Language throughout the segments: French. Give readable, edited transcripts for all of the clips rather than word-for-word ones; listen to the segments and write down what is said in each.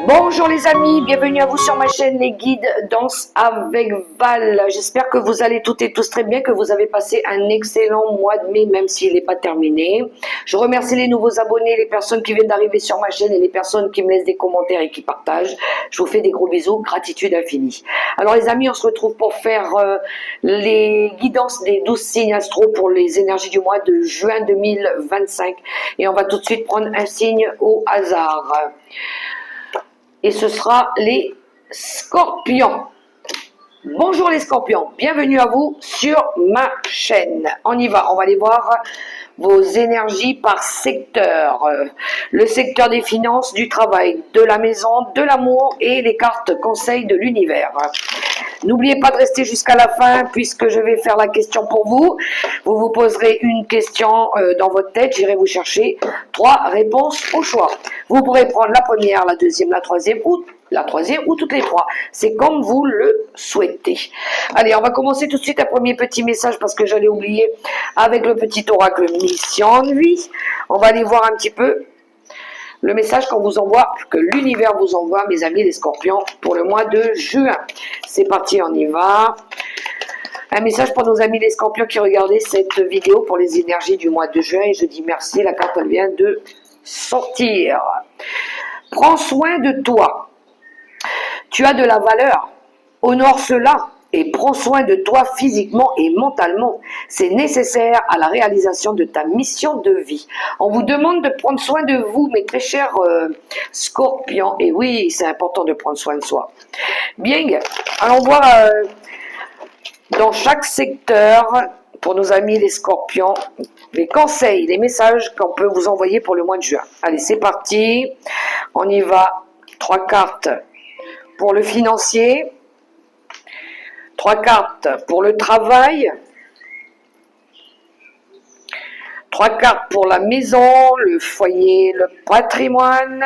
Bonjour les amis, bienvenue à vous sur ma chaîne Les Guides Danse avec Val. J'espère que vous allez toutes et tous très bien, que vous avez passé un excellent mois de mai, même s'il n'est pas terminé. Je remercie les nouveaux abonnés, les personnes qui viennent d'arriver sur ma chaîne et les personnes qui me laissent des commentaires et qui partagent. Je vous fais des gros bisous, gratitude infinie. Alors les amis, on se retrouve pour faire les guidances des 12 signes astro pour les énergies du mois de juin 2025. Et on va tout de suite prendre un signe au hasard. Et ce sera les scorpions. Bonjour les scorpions, bienvenue à vous sur ma chaîne. On y va, on va aller voir vos énergies par secteur. Le secteur des finances, du travail, de la maison, de l'amour et les cartes conseils de l'univers. N'oubliez pas de rester jusqu'à la fin puisque je vais faire la question pour vous. Vous vous poserez une question dans votre tête, j'irai vous chercher 3 réponses au choix. Vous pourrez prendre la première, la deuxième, la troisième ou toutes les 3. C'est comme vous le souhaitez. Allez, on va commencer tout de suite un premier petit message parce que j'allais oublier avec le petit oracle Mission Vie. On va aller voir un petit peu le message qu'on vous envoie, que l'univers vous envoie, mes amis les scorpions, pour le mois de juin. C'est parti, on y va. Un message pour nos amis les scorpions qui regardaient cette vidéo pour les énergies du mois de juin. Et je dis merci, la carte elle vient de sortir. Prends soin de toi. Tu as de la valeur. Honore cela et prends soin de toi physiquement et mentalement. C'est nécessaire à la réalisation de ta mission de vie. On vous demande de prendre soin de vous, mes très chers scorpions. Et oui, c'est important de prendre soin de soi. Bien, allons voir dans chaque secteur, pour nos amis les scorpions, les conseils, les messages qu'on peut vous envoyer pour le mois de juin. Allez, c'est parti. On y va. 3 cartes pour le financier. 3 cartes pour le travail, 3 cartes pour la maison, le foyer, le patrimoine,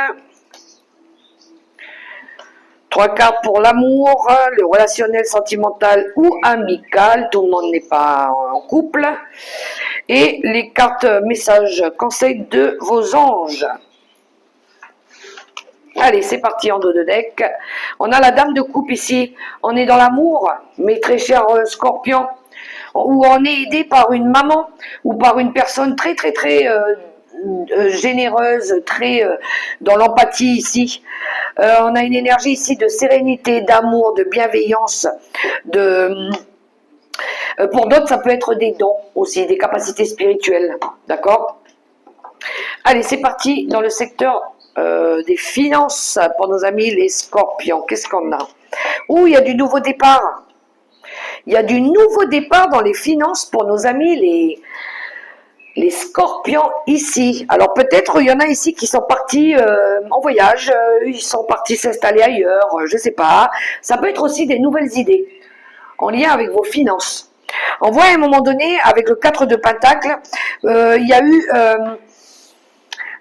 3 cartes pour l'amour, le relationnel, sentimental ou amical, tout le monde n'est pas en couple, et les cartes messages conseils de vos anges. Allez, c'est parti en dos de deck. On a la dame de coupe ici. On est dans l'amour, mes très chers scorpions, où on est aidé par une maman ou par une personne très généreuse, très dans l'empathie ici. On a une énergie ici de sérénité, d'amour, de bienveillance, pour d'autres, ça peut être des dons aussi, des capacités spirituelles. D'accord? Allez, c'est parti dans le secteur des finances pour nos amis les scorpions. Qu'est-ce qu'on a? Ouh, il y a du nouveau départ. Il y a du nouveau départ dans les finances pour nos amis les scorpions ici. Alors peut-être il y en a ici qui sont partis en voyage, ils sont partis s'installer ailleurs, je sais pas. Ça peut être aussi des nouvelles idées en lien avec vos finances. On voit à un moment donné, avec le 4 de Pentacle, il y a eu...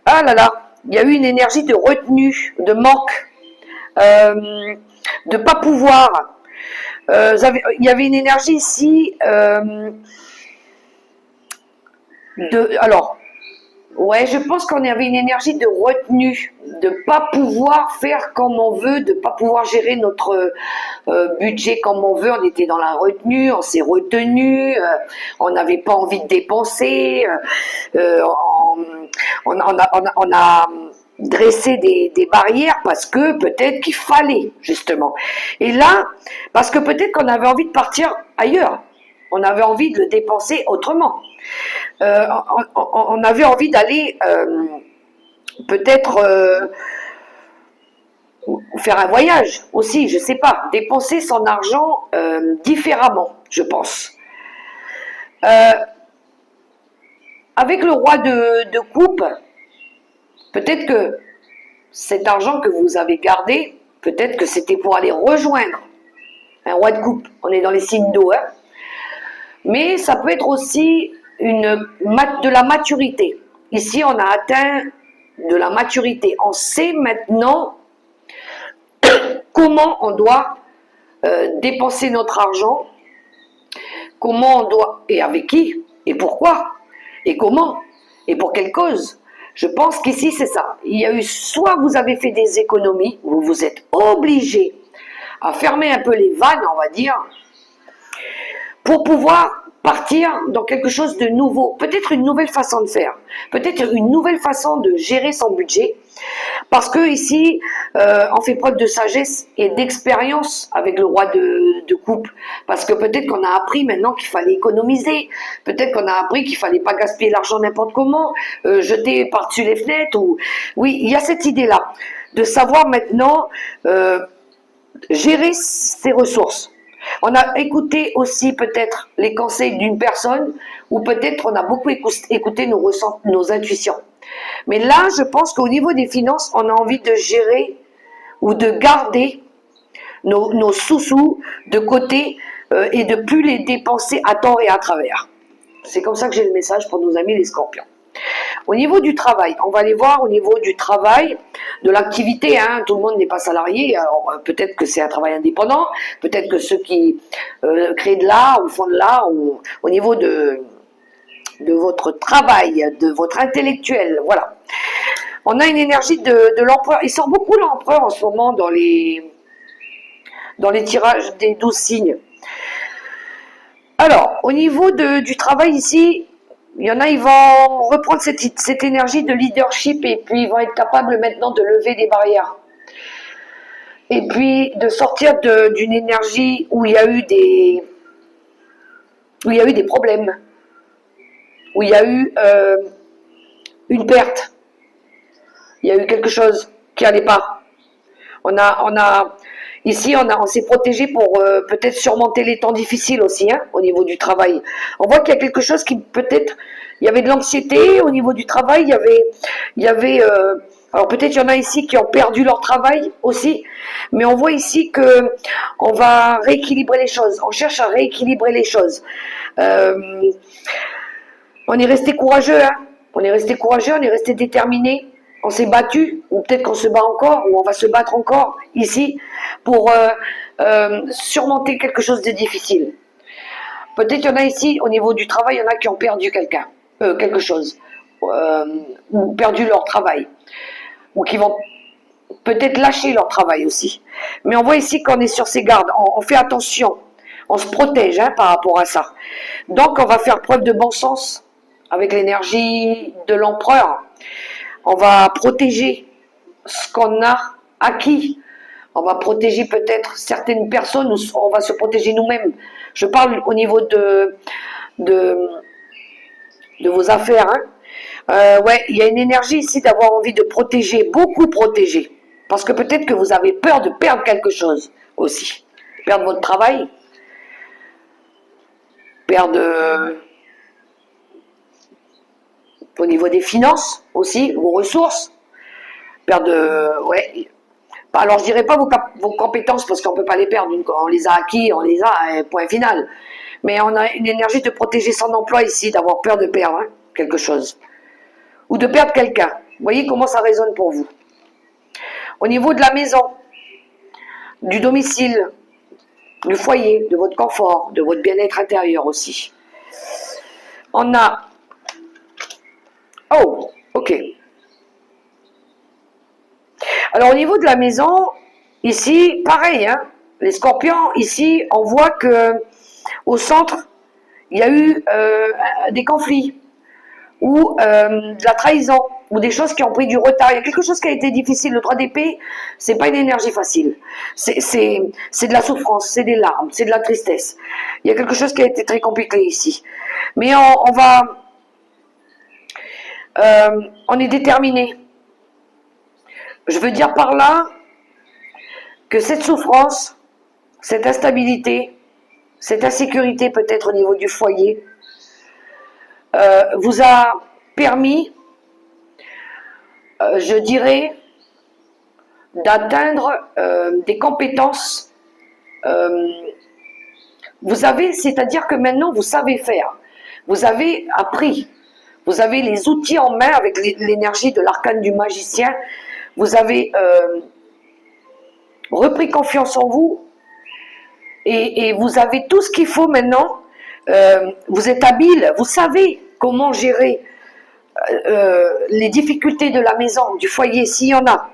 ah là là, il y a eu une énergie de retenue, de manque, de pas pouvoir. Il y avait une énergie ici alors, ouais, je pense qu'on avait une énergie de retenue, de pas pouvoir faire comme on veut, de pas pouvoir gérer notre budget comme on veut. On était dans la retenue, on s'est retenu, on n'avait pas envie de dépenser, on a dressé des barrières parce que peut-être qu'il fallait, justement. Et là, parce que peut-être qu'on avait envie de partir ailleurs, on avait envie de le dépenser autrement. On avait envie d'aller peut-être faire un voyage aussi, je sais pas, dépenser son argent différemment, je pense. Avec le roi de coupe, peut-être que cet argent que vous avez gardé, peut-être que c'était pour aller rejoindre un roi de coupe. On est dans les signes d'eau, hein. Mais ça peut être aussi de la maturité. Ici, on a atteint de la maturité. On sait maintenant comment on doit dépenser notre argent, comment on doit, et avec qui, et pourquoi, et comment, et pour quelle cause. Je pense qu'ici, c'est ça. Il y a eu, soit vous avez fait des économies, vous vous êtes obligé à fermer un peu les vannes, on va dire, pour pouvoir partir dans quelque chose de nouveau, peut-être une nouvelle façon de faire, peut-être une nouvelle façon de gérer son budget, parce que ici, on fait preuve de sagesse et d'expérience avec le roi de coupe, parce que peut-être qu'on a appris maintenant qu'il fallait économiser, peut-être qu'on a appris qu'il fallait pas gaspiller l'argent n'importe comment, jeter par-dessus les fenêtres, ou oui, il y a cette idée-là, de savoir maintenant gérer ses ressources. On a écouté aussi peut-être les conseils d'une personne, ou peut-être on a beaucoup écouté nos intuitions. Mais là, je pense qu'au niveau des finances, on a envie de gérer ou de garder nos sous-sous de côté et de plus les dépenser à tort et à travers. C'est comme ça que j'ai le message pour nos amis les scorpions. Au niveau du travail, on va aller voir au niveau du travail, de l'activité, hein, tout le monde n'est pas salarié, alors peut-être que c'est un travail indépendant, peut-être que ceux qui créent de l'art ou font de l'art, au niveau de votre travail, de votre intellectuel, voilà. On a une énergie de l'empereur, il sort beaucoup l'empereur en ce moment dans les tirages des 12 signes. Alors, au niveau du travail ici, il y en a, ils vont reprendre cette énergie de leadership et puis ils vont être capables maintenant de lever des barrières. Et puis de sortir d'une énergie où il y a eu des problèmes, où il y a eu une perte, il y a eu quelque chose qui n'allait pas. Ici, on s'est protégé pour peut-être surmonter les temps difficiles aussi, hein, au niveau du travail. On voit qu'il y a quelque chose qui peut-être, il y avait de l'anxiété au niveau du travail, il y avait alors peut-être il y en a ici qui ont perdu leur travail aussi, mais on voit ici que on va rééquilibrer les choses. On cherche à rééquilibrer les choses. On est resté courageux, hein. On est resté courageux, on est resté déterminé. On s'est battu, ou peut-être qu'on se bat encore, ou on va se battre encore ici pour surmonter quelque chose de difficile. Peut-être qu'il y en a ici, au niveau du travail, il y en a qui ont perdu quelque chose, ou perdu leur travail, ou qui vont peut-être lâcher leur travail aussi. Mais on voit ici qu'on est sur ses gardes, on fait attention, on se protège, hein, par rapport à ça. Donc on va faire preuve de bon sens avec l'énergie de l'empereur. On va protéger ce qu'on a acquis. On va protéger peut-être certaines personnes, ou on va se protéger nous-mêmes. Je parle au niveau de vos affaires. Hein. Ouais, il y a une énergie ici d'avoir envie de protéger, beaucoup protéger. Parce que peut-être que vous avez peur de perdre quelque chose aussi. Perdre votre travail, perdre au niveau des finances aussi, vos ressources, perdre, ouais. Alors je dirais pas vos compétences parce qu'on peut pas les perdre, on les a acquis, on les a, point final. Mais on a une énergie de protéger son emploi ici, d'avoir peur de perdre, hein, quelque chose. Ou de perdre quelqu'un. Vous voyez comment ça résonne pour vous. Au niveau de la maison, du domicile, du foyer, de votre confort, de votre bien-être intérieur aussi. On a... Oh, ok. Alors au niveau de la maison, ici, pareil, hein, les scorpions, ici, on voit que au centre, il y a eu des conflits, ou de la trahison, ou des choses qui ont pris du retard. Il y a quelque chose qui a été difficile. Le 3 d'épée, c'est pas une énergie facile. C'est de la souffrance, c'est des larmes, c'est de la tristesse. Il y a quelque chose qui a été très compliqué ici. Mais on est déterminé. Je veux dire par là que cette souffrance, cette instabilité, cette insécurité peut-être au niveau du foyer, vous a permis, je dirais, d'atteindre des compétences. Vous avez, c'est-à-dire que maintenant vous savez faire. Vous avez appris. Vous avez les outils en main avec l'énergie de l'arcane du magicien. Vous avez repris confiance en vous et vous avez tout ce qu'il faut maintenant. Vous êtes habile, vous savez comment gérer les difficultés de la maison, du foyer, s'il y en a,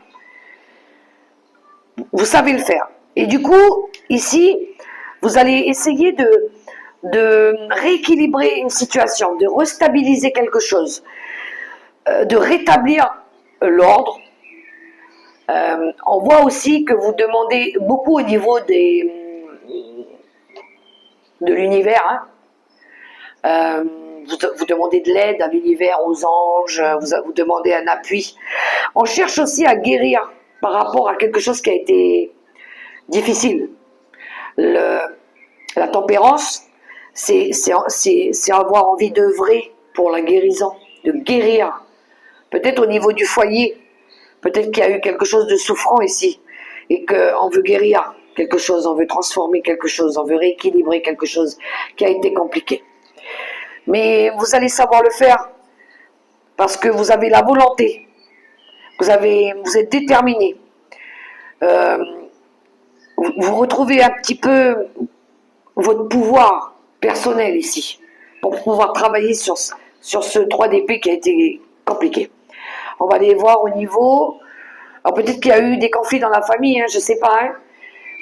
vous savez le faire. Et du coup, ici, vous allez essayer de rééquilibrer une situation, de restabiliser quelque chose, de rétablir l'ordre. On voit aussi que vous demandez beaucoup au niveau de l'univers. Hein. Vous demandez de l'aide à l'univers, aux anges, vous demandez un appui. On cherche aussi à guérir par rapport à quelque chose qui a été difficile. La tempérance, c'est avoir envie d'œuvrer pour la guérison, de guérir. Peut-être au niveau du foyer, peut-être qu'il y a eu quelque chose de souffrant ici et qu'on veut guérir quelque chose, on veut transformer quelque chose, on veut rééquilibrer quelque chose qui a été compliqué. Mais vous allez savoir le faire parce que vous avez la volonté, vous êtes déterminé. Vous retrouvez un petit peu votre pouvoir personnel ici pour pouvoir travailler sur ce 3 d'épée qui a été compliqué. On va aller voir au niveau... Alors peut-être qu'il y a eu des conflits dans la famille, hein, je ne sais pas, hein,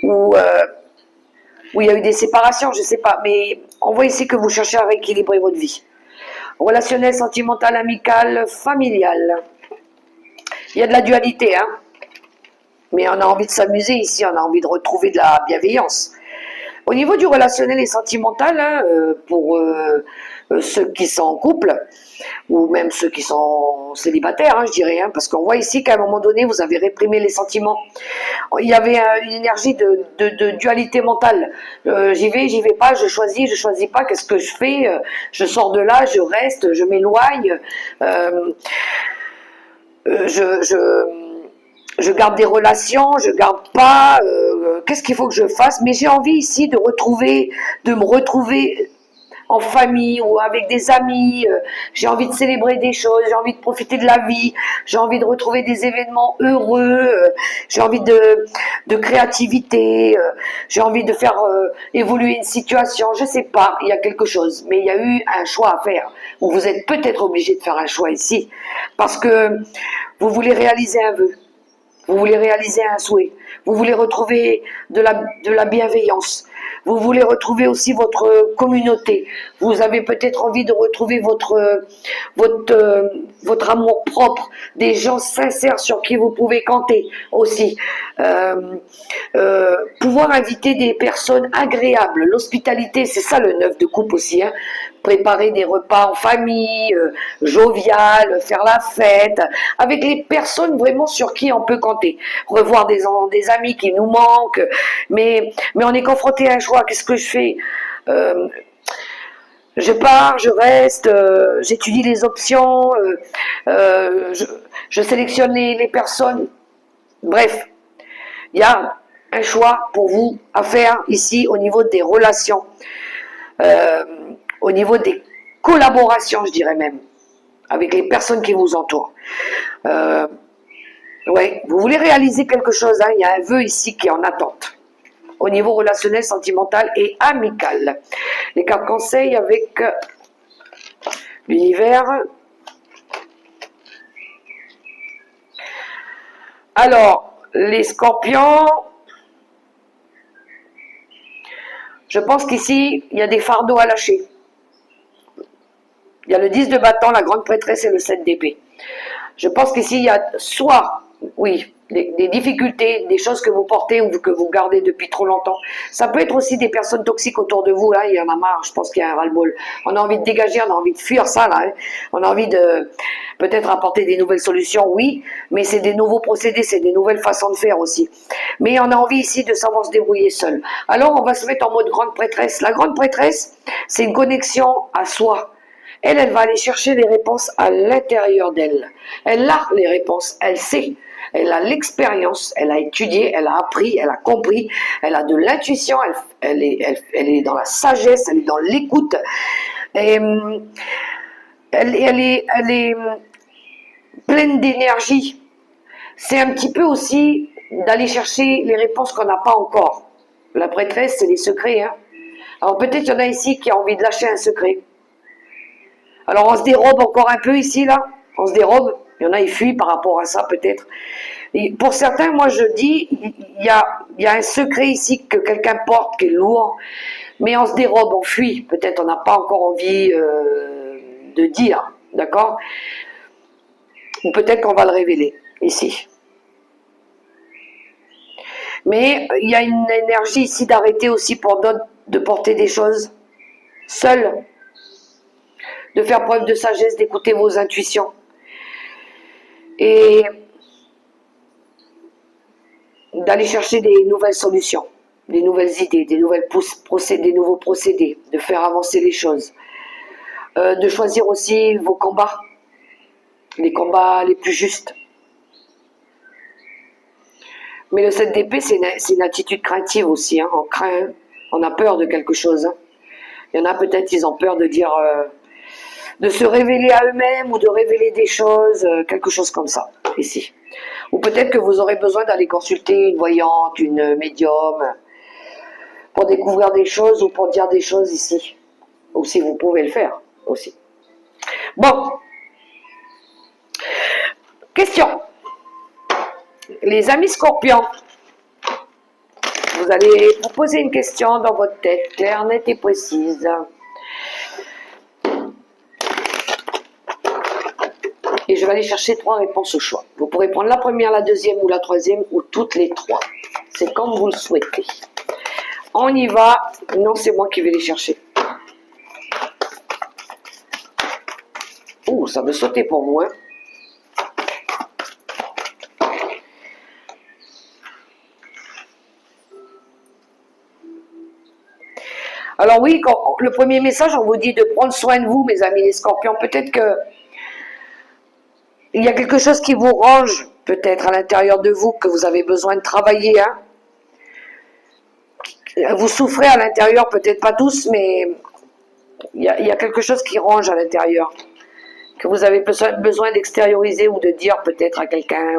ou il y a eu des séparations, je ne sais pas, mais on voit ici que vous cherchez à rééquilibrer votre vie. Relationnel, sentimental, amical, familial. Il y a de la dualité, hein, mais on a envie de s'amuser ici, on a envie de retrouver de la bienveillance. Au niveau du relationnel et sentimental, hein, pour ceux qui sont en couple, ou même ceux qui sont célibataires, hein, je dirais, hein, parce qu'on voit ici qu'à un moment donné, vous avez réprimé les sentiments. Il y avait une énergie de dualité mentale. J'y vais pas, je choisis pas, qu'est-ce que je fais? Je sors de là, je reste, je m'éloigne, je garde des relations, je garde pas, qu'est-ce qu'il faut que je fasse? Mais j'ai envie ici de me retrouver en famille ou avec des amis, j'ai envie de célébrer des choses, j'ai envie de profiter de la vie, j'ai envie de retrouver des événements heureux, j'ai envie de créativité, j'ai envie de faire évoluer une situation, je sais pas, il y a quelque chose, mais il y a eu un choix à faire, où vous êtes peut-être obligé de faire un choix ici, parce que vous voulez réaliser un vœu. Vous voulez réaliser un souhait. Vous voulez retrouver de la bienveillance. Vous voulez retrouver aussi votre communauté. Vous avez peut-être envie de retrouver votre amour propre, des gens sincères sur qui vous pouvez compter aussi. Pouvoir inviter des personnes agréables. L'hospitalité, c'est ça le 9 de coupe aussi. Hein. Préparer des repas en famille, jovial, faire la fête, avec les personnes vraiment sur qui on peut compter. Revoir des amis qui nous manquent, mais on est confronté à un choix. Qu'est-ce que je fais? Je pars, je reste, j'étudie les options, je sélectionne les personnes. Bref, il y a un choix pour vous à faire ici au niveau des relations, au niveau des collaborations, je dirais même, avec les personnes qui vous entourent. Ouais, vous voulez réaliser quelque chose, hein, il y a un vœu ici qui est en attente. Au niveau relationnel, sentimental et amical. Les cartes conseils avec l'univers. Alors, les scorpions, je pense qu'ici, il y a des fardeaux à lâcher. Il y a le 10 de bâton, la grande prêtresse et le 7 d'épée. Je pense qu'ici, il y a soit, oui, des difficultés, des choses que vous portez ou que vous gardez depuis trop longtemps. Ça peut être aussi des personnes toxiques autour de vous, là, il y en a marre, je pense qu'il y a un ras-le-bol. On a envie de dégager, on a envie de fuir ça, là. Hein. On a envie de peut-être apporter des nouvelles solutions, oui, mais c'est des nouveaux procédés, c'est des nouvelles façons de faire aussi. Mais on a envie ici de savoir se débrouiller seul. Alors, on va se mettre en mode grande prêtresse. La grande prêtresse, c'est une connexion à soi. Elle va aller chercher les réponses à l'intérieur d'elle. Elle a les réponses, elle sait. Elle a l'expérience, elle a étudié, elle a appris, elle a compris, elle a de l'intuition, elle est dans la sagesse, elle est dans l'écoute. Et elle est pleine d'énergie. C'est un petit peu aussi d'aller chercher les réponses qu'on n'a pas encore. La prêtresse, c'est les secrets. Hein. Alors peut-être qu'il y en a ici qui ont envie de lâcher un secret. Alors on se dérobe encore un peu ici, là. On se dérobe. Il y en a, ils fuient par rapport à ça, peut-être. Et pour certains, moi je dis, il y a un secret ici que quelqu'un porte qui est lourd, mais on se dérobe, on fuit. Peut-être on n'a pas encore envie de dire, d'accord? Ou peut-être qu'on va le révéler ici. Mais il y a une énergie ici d'arrêter aussi pour d'autres de porter des choses seuls, de faire preuve de sagesse, d'écouter vos intuitions. Et d'aller chercher des nouvelles solutions, des nouvelles idées, des nouveaux procédés, de faire avancer les choses. De choisir aussi vos combats, les combats les plus justes. Mais le 7 d'épée, c'est une attitude craintive aussi. Hein. On craint, on a peur de quelque chose. Hein. Il y en a peut-être, ils ont peur de dire, de se révéler à eux-mêmes ou de révéler des choses, quelque chose comme ça, ici. Ou peut-être que vous aurez besoin d'aller consulter une voyante, une médium, pour découvrir des choses ou pour dire des choses ici. Ou si vous pouvez le faire aussi. Bon. Question. Les amis scorpions, vous allez vous poser une question dans votre tête, claire, nette et précise. Et je vais aller chercher 3 réponses au choix. Vous pourrez prendre la première, la deuxième ou la troisième ou toutes les 3. C'est comme vous le souhaitez. On y va. Non, c'est moi qui vais les chercher. Ouh, ça veut sauter pour moi. Alors oui, le premier message, on vous dit de prendre soin de vous, mes amis les scorpions. Peut-être que il y a quelque chose qui vous range, peut-être à l'intérieur de vous, que vous avez besoin de travailler. Hein. Vous souffrez à l'intérieur, peut-être pas tous, mais il y a quelque chose qui range à l'intérieur, que vous avez besoin d'extérioriser ou de dire peut-être à quelqu'un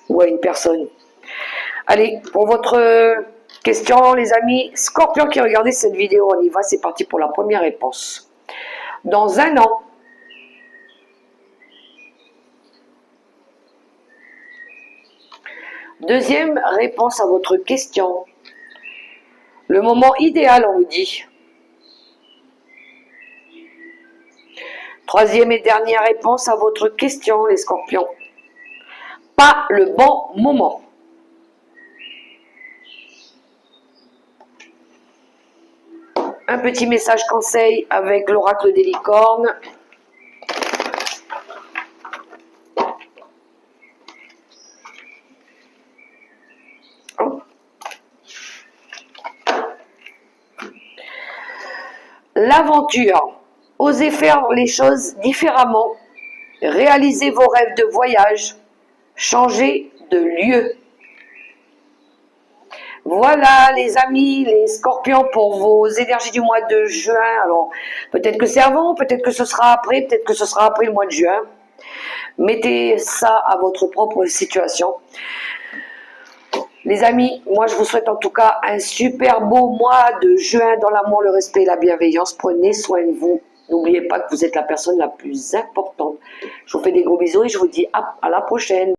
ou à une personne. Allez, pour votre question, les amis scorpions qui regardez cette vidéo, on y va, c'est parti pour la première réponse. Dans 1 an, deuxième réponse à votre question. Le moment idéal, on vous dit. Troisième et dernière réponse à votre question, les scorpions. Pas le bon moment. Un petit message conseil avec l'oracle des licornes. L'aventure. Osez faire les choses différemment. Réalisez vos rêves de voyage. Changez de lieu. Voilà les amis, les scorpions pour vos énergies du mois de juin. Alors peut-être que c'est avant, peut-être que ce sera après, peut-être que ce sera après le mois de juin. Mettez ça à votre propre situation. Les amis, moi je vous souhaite en tout cas un super beau mois de juin dans l'amour, le respect et la bienveillance. Prenez soin de vous. N'oubliez pas que vous êtes la personne la plus importante. Je vous fais des gros bisous et je vous dis à la prochaine.